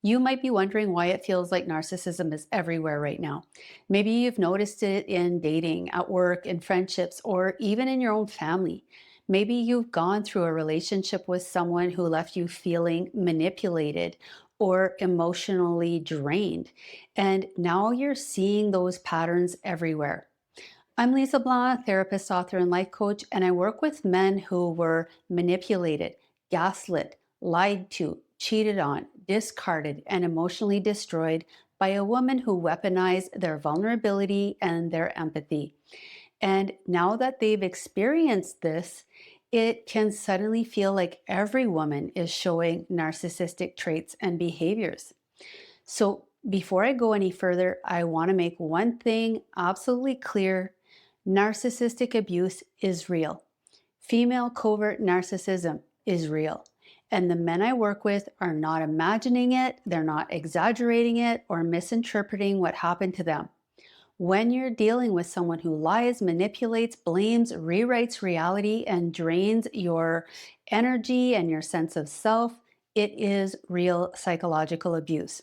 You might be wondering why it feels like narcissism is everywhere right now. Maybe you've noticed it in dating, at work, in friendships, or even in your own family. Maybe you've gone through a relationship with someone who left you feeling manipulated or emotionally drained. And now you're seeing those patterns everywhere. I'm Lise Leblanc, therapist, author, and life coach, and I work with men who were manipulated, gaslit, lied to, cheated on, discarded, and emotionally destroyed by a woman who weaponized their vulnerability and their empathy. And now that they've experienced this, it can suddenly feel like every woman is showing narcissistic traits and behaviors. So, before I go any further, I want to make one thing absolutely clear. Narcissistic abuse is real. Female covert narcissism is real. And the men I work with are not imagining it, they're not exaggerating it, or misinterpreting what happened to them. When you're dealing with someone who lies, manipulates, blames, rewrites reality, and drains your energy and your sense of self, it is real psychological abuse.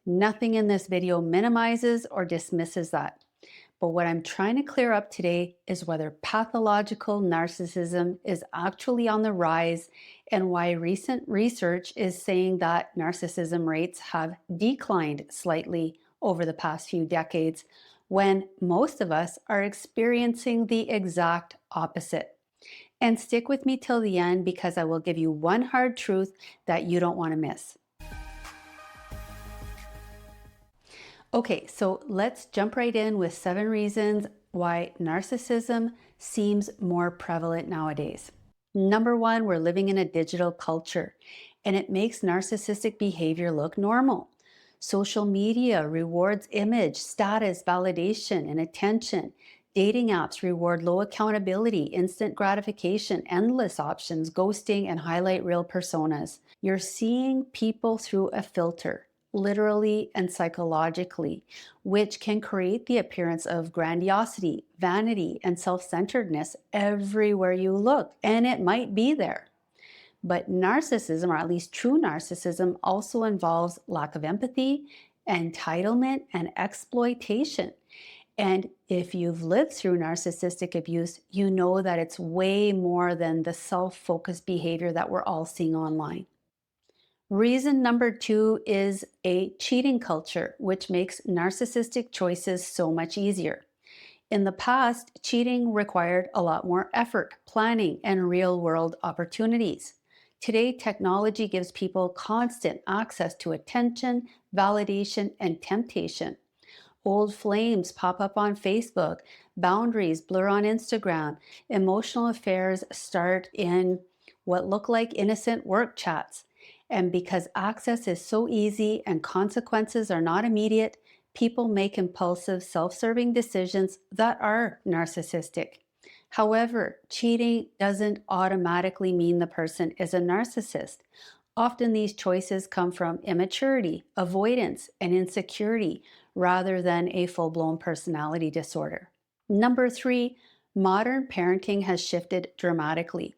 Nothing in this video minimizes or dismisses that. But what I'm trying to clear up today is whether pathological narcissism is actually on the rise and why recent research is saying that narcissism rates have declined slightly over the past few decades when most of us are experiencing the exact opposite. And stick with me till the end because I will give you one hard truth that you don't want to miss. Okay, so let's jump right in with 7 reasons why narcissism seems more prevalent nowadays. Number 1, we're living in a digital culture, and it makes narcissistic behavior look normal. Social media rewards image, status, validation, and attention. Dating apps reward low accountability, instant gratification, endless options, ghosting, and highlight real personas. You're seeing people through a filter, literally and psychologically, which can create the appearance of grandiosity, vanity, and self-centeredness everywhere you look, and it might be there. But narcissism, or at least true narcissism, also involves lack of empathy, entitlement, and exploitation. And if you've lived through narcissistic abuse, you know that it's way more than the self-focused behavior that we're all seeing online. Reason number 2 is a cheating culture, which makes narcissistic choices so much easier. In the past, cheating required a lot more effort, planning, and real-world opportunities. Today, technology gives people constant access to attention, validation, and temptation. Old flames pop up on Facebook, boundaries blur on Instagram, emotional affairs start in what look like innocent work chats. And because access is so easy and consequences are not immediate, people make impulsive, self-serving decisions that are narcissistic. However, cheating doesn't automatically mean the person is a narcissist. Often these choices come from immaturity, avoidance, and insecurity rather than a full-blown personality disorder. Number 3, modern parenting has shifted dramatically.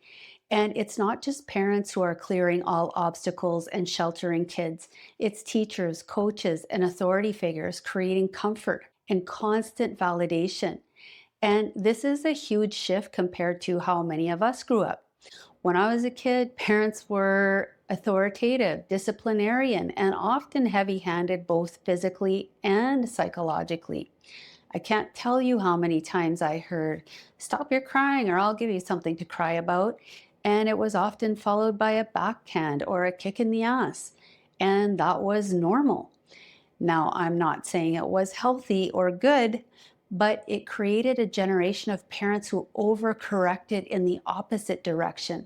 And it's not just parents who are clearing all obstacles and sheltering kids. It's teachers, coaches, and authority figures creating comfort and constant validation. And this is a huge shift compared to how many of us grew up. When I was a kid, parents were authoritative, disciplinarian, and often heavy-handed both physically and psychologically. I can't tell you how many times I heard, "Stop your crying or I'll give you something to cry about." And it was often followed by a backhand or a kick in the ass. And that was normal. Now, I'm not saying it was healthy or good, but it created a generation of parents who overcorrected in the opposite direction.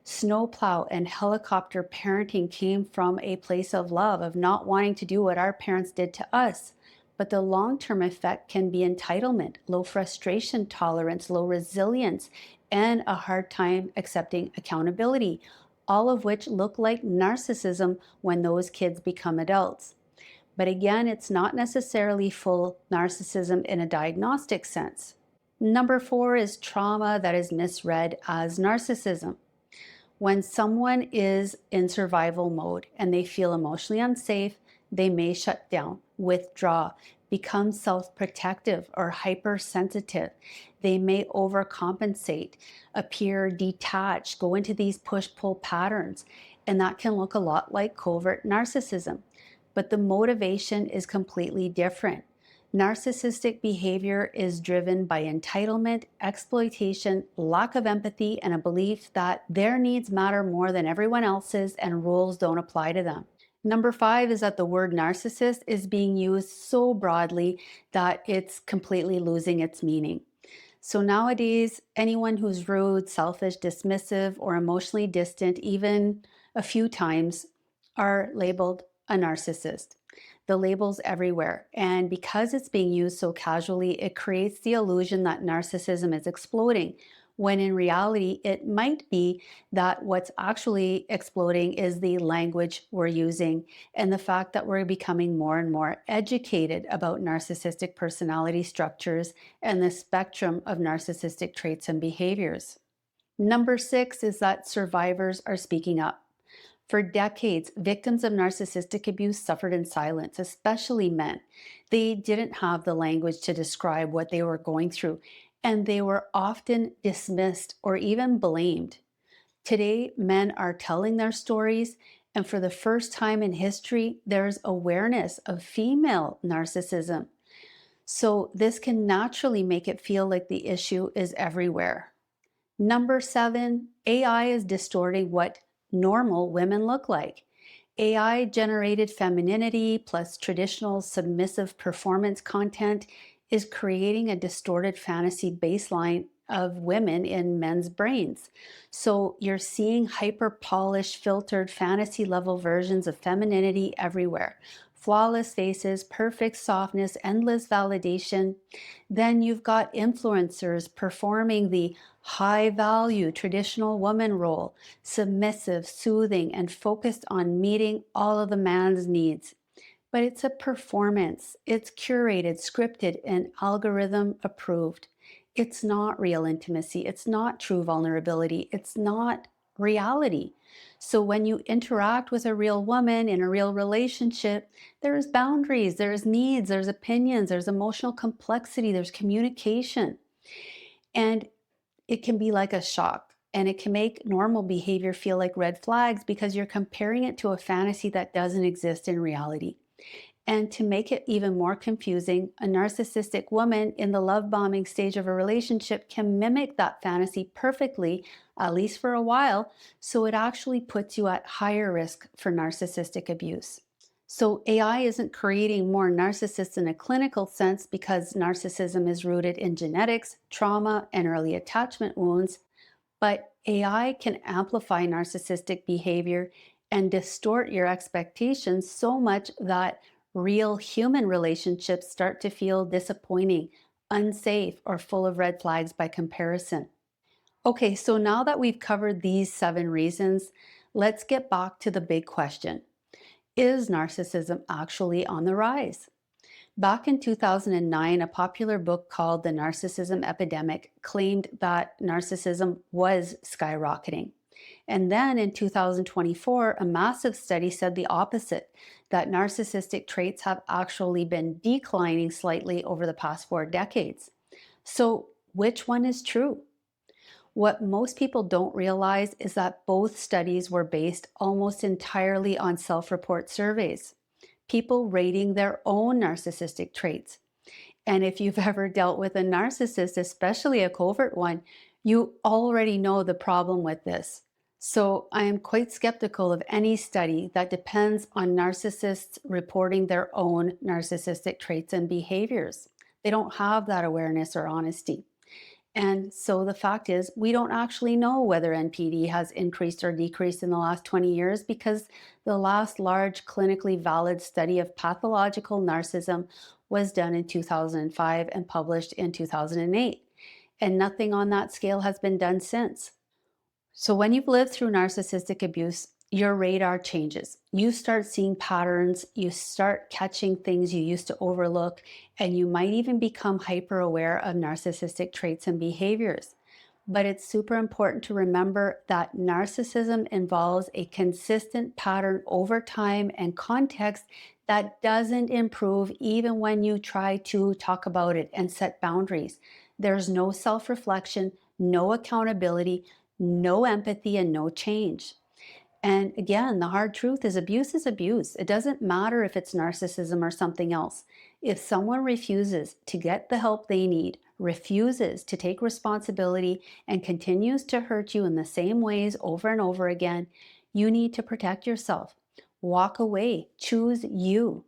Snowplow and helicopter parenting came from a place of love, of not wanting to do what our parents did to us. But the long-term effect can be entitlement, low frustration tolerance, low resilience, and a hard time accepting accountability, all of which look like narcissism when those kids become adults. But again, it's not necessarily full narcissism in a diagnostic sense. Number 4 is trauma that is misread as narcissism. When someone is in survival mode and they feel emotionally unsafe, they may shut down, withdraw, become self-protective or hypersensitive. They may overcompensate, appear detached, go into these push-pull patterns, and that can look a lot like covert narcissism. But the motivation is completely different. Narcissistic behavior is driven by entitlement, exploitation, lack of empathy, and a belief that their needs matter more than everyone else's and rules don't apply to them. Number 5 is that the word narcissist is being used so broadly that it's completely losing its meaning. So nowadays, anyone who's rude, selfish, dismissive, or emotionally distant, even a few times, are labeled a narcissist. The label's everywhere. And because it's being used so casually, it creates the illusion that narcissism is exploding, when in reality, it might be that what's actually exploding is the language we're using and the fact that we're becoming more and more educated about narcissistic personality structures and the spectrum of narcissistic traits and behaviors. Number 6 is that survivors are speaking up. For decades, victims of narcissistic abuse suffered in silence, especially men. They didn't have the language to describe what they were going through, and they were often dismissed or even blamed. Today, men are telling their stories, and for the first time in history, there's awareness of female narcissism. So this can naturally make it feel like the issue is everywhere. Number 7, AI is distorting what normal women look like. AI generated femininity plus traditional submissive performance content is creating a distorted fantasy baseline of women in men's brains. So you're seeing hyper polished, filtered fantasy level versions of femininity everywhere. Flawless faces, perfect softness, endless validation. Then you've got influencers performing the high value traditional woman role, submissive, soothing, and focused on meeting all of the man's needs. But it's a performance. It's curated, scripted, and algorithm approved. It's not real intimacy. It's not true vulnerability. It's not reality. So when you interact with a real woman in a real relationship, there's boundaries, there's needs, there's opinions, there's emotional complexity, there's communication. And it can be like a shock, and it can make normal behavior feel like red flags because you're comparing it to a fantasy that doesn't exist in reality. And to make it even more confusing, a narcissistic woman in the love bombing stage of a relationship can mimic that fantasy perfectly, at least for a while, so it actually puts you at higher risk for narcissistic abuse. So AI isn't creating more narcissists in a clinical sense because narcissism is rooted in genetics, trauma, and early attachment wounds, but AI can amplify narcissistic behavior and distort your expectations so much that real human relationships start to feel disappointing, unsafe, or full of red flags by comparison. Okay, so now that we've covered these 7 reasons, let's get back to the big question. Is narcissism actually on the rise? Back in 2009, a popular book called The Narcissism Epidemic claimed that narcissism was skyrocketing. And then in 2024, a massive study said the opposite, that narcissistic traits have actually been declining slightly over the past 4 decades. So, which one is true? What most people don't realize is that both studies were based almost entirely on self-report surveys, people rating their own narcissistic traits. And if you've ever dealt with a narcissist, especially a covert one, you already know the problem with this. So I am quite skeptical of any study that depends on narcissists reporting their own narcissistic traits and behaviors. They don't have that awareness or honesty. And so the fact is, we don't actually know whether NPD has increased or decreased in the last 20 years because the last large clinically valid study of pathological narcissism was done in 2005 and published in 2008. And nothing on that scale has been done since. So when you've lived through narcissistic abuse, your radar changes. You start seeing patterns, you start catching things you used to overlook, and you might even become hyper aware of narcissistic traits and behaviors. But it's super important to remember that narcissism involves a consistent pattern over time and context that doesn't improve even when you try to talk about it and set boundaries. There's no self reflection, no accountability, no empathy, and no change. And again, the hard truth is abuse is abuse. It doesn't matter if it's narcissism or something else. If someone refuses to get the help they need, refuses to take responsibility, and continues to hurt you in the same ways over and over again, you need to protect yourself. Walk away. Choose you.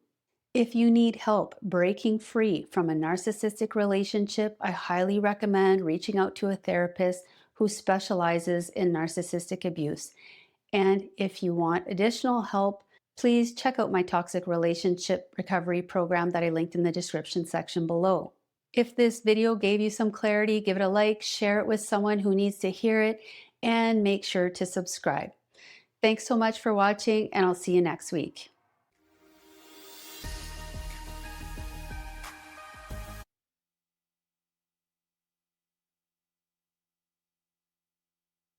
If you need help breaking free from a narcissistic relationship, I highly recommend reaching out to a therapist who specializes in narcissistic abuse. And if you want additional help, please check out my toxic relationship recovery program that I linked in the description section below. If this video gave you some clarity, give it a like, share it with someone who needs to hear it, and make sure to subscribe. Thanks so much for watching, and I'll see you next week.